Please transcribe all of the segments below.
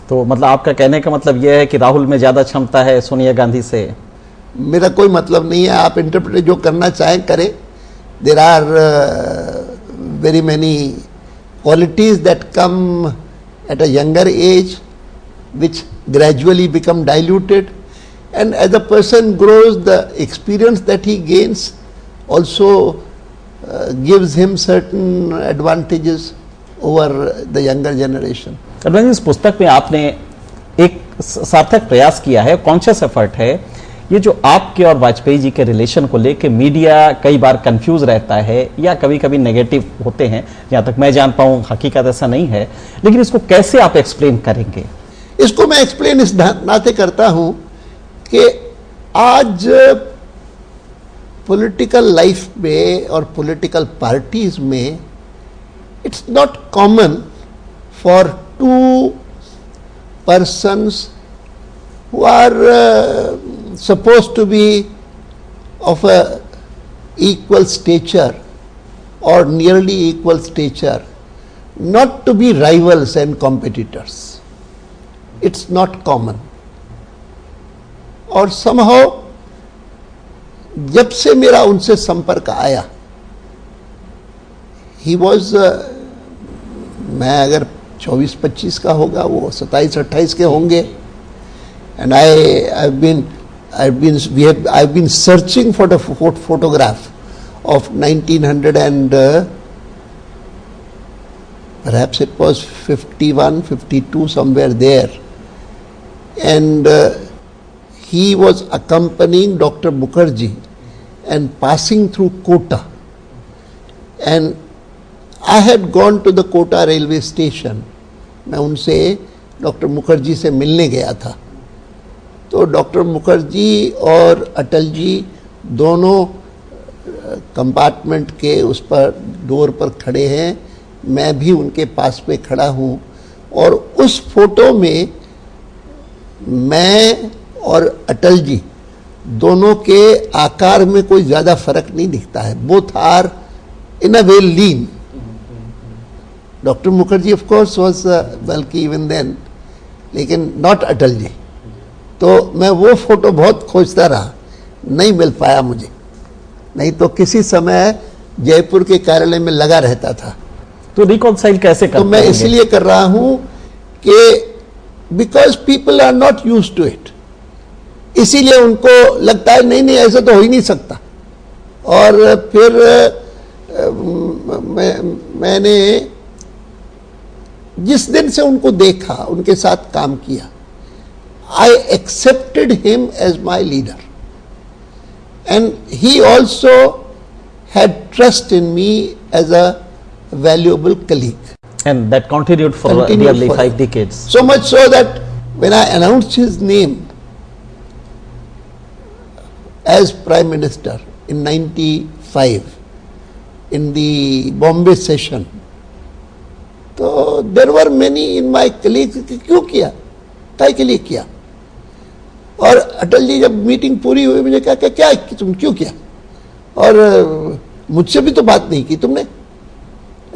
तो मतलब आपका कहने का मतलब यह है कि राहुल में ज्यादा क्षमता है सोनिया गांधी से? मेरा कोई मतलब नहीं है, आप इंटरप्रेट जो करना चाहें करें। There are very many qualities that come at a younger age which gradually become diluted, and as a person grows, the experience that he gains also gives him certain advantages over the younger generation. Advani, इस पुस्तक में आपने एक सार्थक प्रयास किया है, conscious effort है, ये जो आपके और वाजपेयी जी के रिलेशन को लेकर मीडिया कई बार कंफ्यूज रहता है या कभी कभी नेगेटिव होते हैं, जहां तक मैं जानता हूं हकीकत ऐसा नहीं है, लेकिन इसको कैसे आप एक्सप्लेन करेंगे? इसको मैं एक्सप्लेन इस नाते करता हूं कि आज पॉलिटिकल लाइफ में और पॉलिटिकल पार्टीज में it's not common for two persons who are supposed to be of a equal stature or nearly equal stature not to be rivals and competitors. It's not common. और somehow जब से मेरा उनसे संपर्क आया, he was मैं अगर 24-25 का होगा, वो 27-28 के होंगे, and I've been searching for the photograph of 1900 and perhaps it was 51, 52, somewhere there, and he was accompanying Dr. Mukherjee and passing through Kota, and I had gone to the Kota railway station. मैं उनसे doctor Mukherjee से मिलने गया था, तो doctor Mukherjee और अटल जी दोनों compartment के उस पर डोर पर खड़े हैं, मैं भी उनके पास पे खड़ा हूँ, और उस फोटो में मैं और अटल जी दोनों के आकार में कोई ज़्यादा फर्क नहीं दिखता है. Both are in a way lean. Doctor Mukherjee of course was बल्कि इवन देन, लेकिन नॉट अटल जी. तो मैं वो फोटो बहुत खोजता रहा, नहीं मिल पाया मुझे, नहीं तो किसी समय जयपुर के कार्यालय में लगा रहता था. तो रिकॉन्साइल कैसे करते तो मैं इसलिए कर रहा हूं कि because people are not used to it, इसीलिए उनको लगता है नहीं नहीं ऐसा तो हो ही नहीं सकता. और फिर मैंने जिस दिन से उनको देखा, उनके साथ काम किया, I accepted him as my leader, and he also had trust in me as a valuable colleague, and that continued for nearly 5 decades. So much so that when I announced his name as Prime Minister in 95 in the Bombay session, तो there were many in my colleagues कि क्यों किया, काय के लिए किया. और अटल जी जब मीटिंग पूरी हुई, मुझे कहा कि क्या तुम क्यों किया, और मुझसे भी तो बात नहीं की तुमने,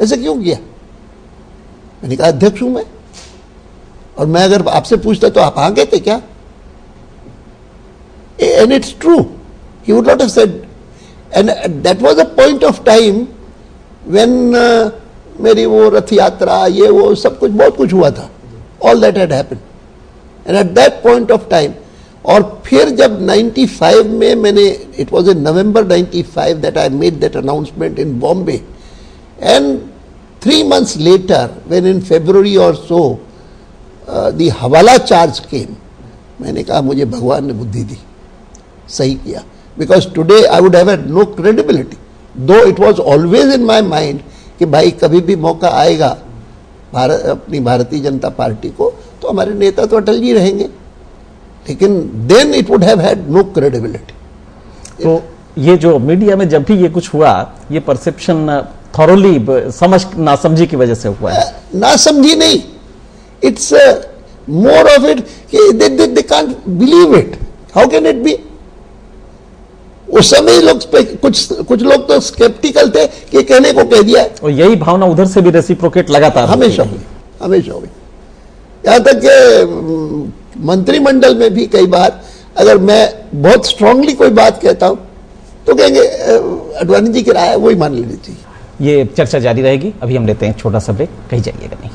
ऐसे क्यों किया. मैंने कहा अध्यक्ष हूं मैं, और मैं अगर आपसे पूछता तो आप आ गए थे क्या. And it's true, he would not have said. And that was a point of time when मेरी वो रथ यात्रा, ये वो सब कुछ, बहुत कुछ हुआ था. All that had happened, and at that point of time. और फिर जब 95 में मैंने, it was in November 95 that I made that announcement in Bombay, and 3 months later when in February or so the हवाला चार्ज केम, मैंने कहा मुझे भगवान ने बुद्धि दी, सही किया. Because today I would have had no credibility, though it was always in my mind कि भाई कभी भी मौका आएगा अपनी भारतीय जनता पार्टी को, तो हमारे नेता तो अटल जी रहेंगे, लेकिन then it would have had no credibility. तो ये जो मीडिया में जब भी ये कुछ हुआ, ये परसेप्शन थॉरोली नासमझी की वजह से हुआ है. नासमझी नहीं, इट्स मोर ऑफ इट कि they can't believe it. How can it be. उस समय लोग कुछ लोग तो स्केप्टिकल थे कि कहने को कह दिया. और यही भावना उधर से भी रेसिप्रोकेट लगातार हमेशा हुई, हमेशा हुई. यहाँ तक कि मंत्रिमंडल में भी कई बार अगर मैं बहुत स्ट्रांगली कोई बात कहता हूं तो कहेंगे अडवाणी जी की राय है, वही मान लेनी चाहिए। ये चर्चा जारी रहेगी, अभी हम लेते हैं छोटा सा ब्रेक, कहीं जाइएगा नहीं।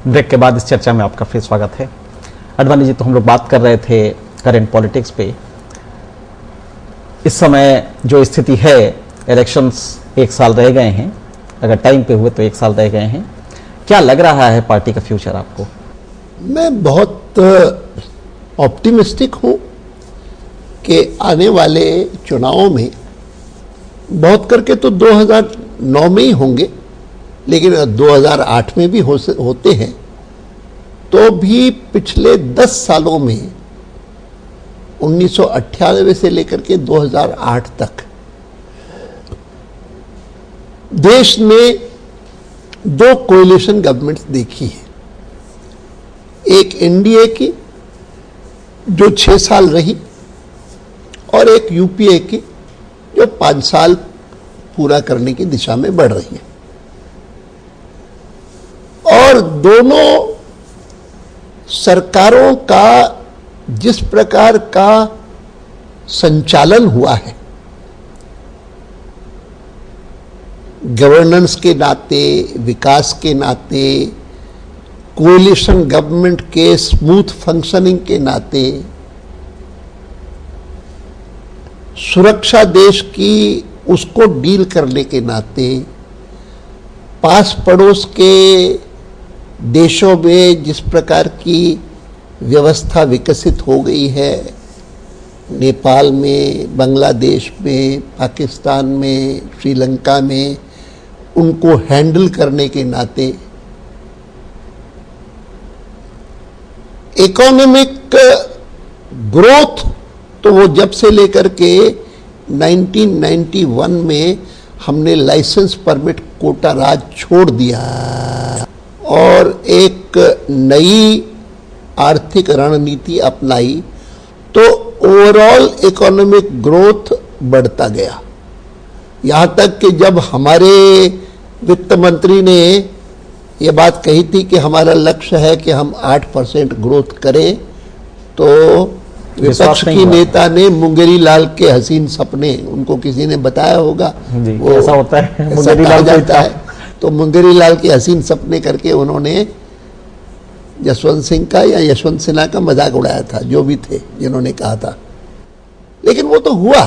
ब्रेक के बाद इस चर्चा में आपका फिर स्वागत है। अडवाणी जी, तो हम लोग बात कर रहे थे करंट पॉलिटिक्स पे। इस समय जो स्थिति है, इलेक्शंस 1 साल रह गए हैं, अगर टाइम पे हुए तो 1 साल रह गए हैं, क्या लग रहा है पार्टी का फ्यूचर आपको? मैं बहुत ऑप्टिमिस्टिक हूं कि आने वाले चुनावों में बहुत करके तो 2009 में ही होंगे, लेकिन 2008 में भी होते हैं, तो भी पिछले 10 सालों में 1998 से लेकर के 2008 तक देश ने 2 कोएलिशन गवर्नमेंट्स देखी है। एक एनडीए की जो 6 साल रही और एक यूपीए की जो 5 साल पूरा करने की दिशा में बढ़ रही है। और दोनों सरकारों का जिस प्रकार का संचालन हुआ है, गवर्नेंस के नाते, विकास के नाते, कोएलिशन गवर्नमेंट के स्मूथ फंक्शनिंग के नाते, सुरक्षा देश की उसको डील करने के नाते, पास पड़ोस के देशों में जिस प्रकार की व्यवस्था विकसित हो गई है, नेपाल में, बांग्लादेश में, पाकिस्तान में, श्रीलंका में, उनको हैंडल करने के नाते इकोनॉमिक ग्रोथ तो वो जब से लेकर के 1991 में हमने लाइसेंस परमिट कोटा राज छोड़ दिया और एक नई आर्थिक रणनीति अपनाई, तो ओवरऑल इकोनॉमिक ग्रोथ बढ़ता गया। यहां तक कि जब हमारे वित्त मंत्री ने यह बात कही थी कि हमारा लक्ष्य है कि हम 8% ग्रोथ करें, तो विपक्ष की नेता ने मुंगेरी लाल के हसीन सपने, उनको किसी ने बताया होगा जी, वो ऐसा होता है, मुंगेरी लाल जाता है, तो मुंगेरी लाल के हसीन सपने करके उन्होंने यशवंत सिंह का या यशवंत सिन्हा का मजाक उड़ाया था, जो भी थे जिन्होंने कहा था। लेकिन वो तो हुआ,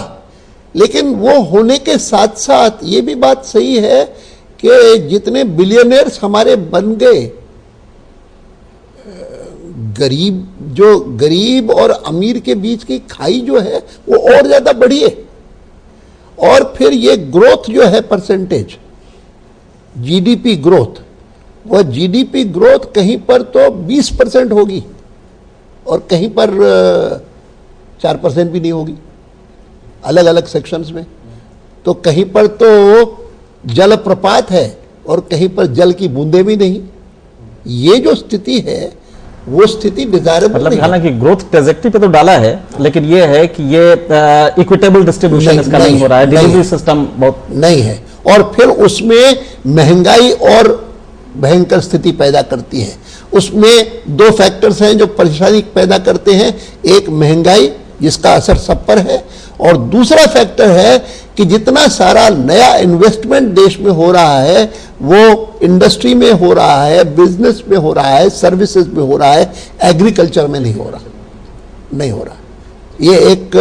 लेकिन वो होने के साथ साथ ये भी बात सही है कि जितने बिलियनियर्स हमारे बन गए, गरीब और अमीर के बीच की खाई जो है वो और ज्यादा बढ़ी है। और फिर ये ग्रोथ जो है परसेंटेज, जीडीपी ग्रोथ, वह जीडीपी ग्रोथ कहीं पर तो 20% होगी और कहीं पर 4% भी नहीं होगी, अलग अलग सेक्शंस में। तो कहीं पर तो जलप्रपात है और कहीं पर जल की बूंदें भी नहीं। ये जो स्थिति है वो स्थिति डिजायरेबल मतलब हालांकि ग्रोथ ट्रेजेक्टरी पे तो डाला है, लेकिन ये है कि ये इक्विटेबल डिस्ट्रीब्यूशन इसका नहीं हो रहा है, डिलीवरी सिस्टम बहुत नहीं है। और फिर उसमें महंगाई और भयंकर स्थिति पैदा करती है। उसमें 2 फैक्टर्स हैं जो परेशानी पैदा करते हैं, एक महंगाई जिसका असर सब पर है, और दूसरा फैक्टर है कि जितना सारा नया इन्वेस्टमेंट देश में हो रहा है वो इंडस्ट्री में हो रहा है, बिजनेस में हो रहा है, सर्विसेज में हो रहा है, एग्रीकल्चर में नहीं हो रहा। ये एक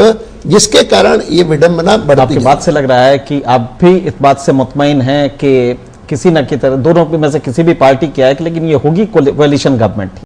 जिसके कारण ये विडंबना बढ़ती है। आपकी बात से लग रहा है कि आप भी इस बात से मुतमईन हैं कि किसी न किसी तरह दोनों में से किसी भी पार्टी की आए, लेकिन ये होगी कोalition गवर्नमेंट।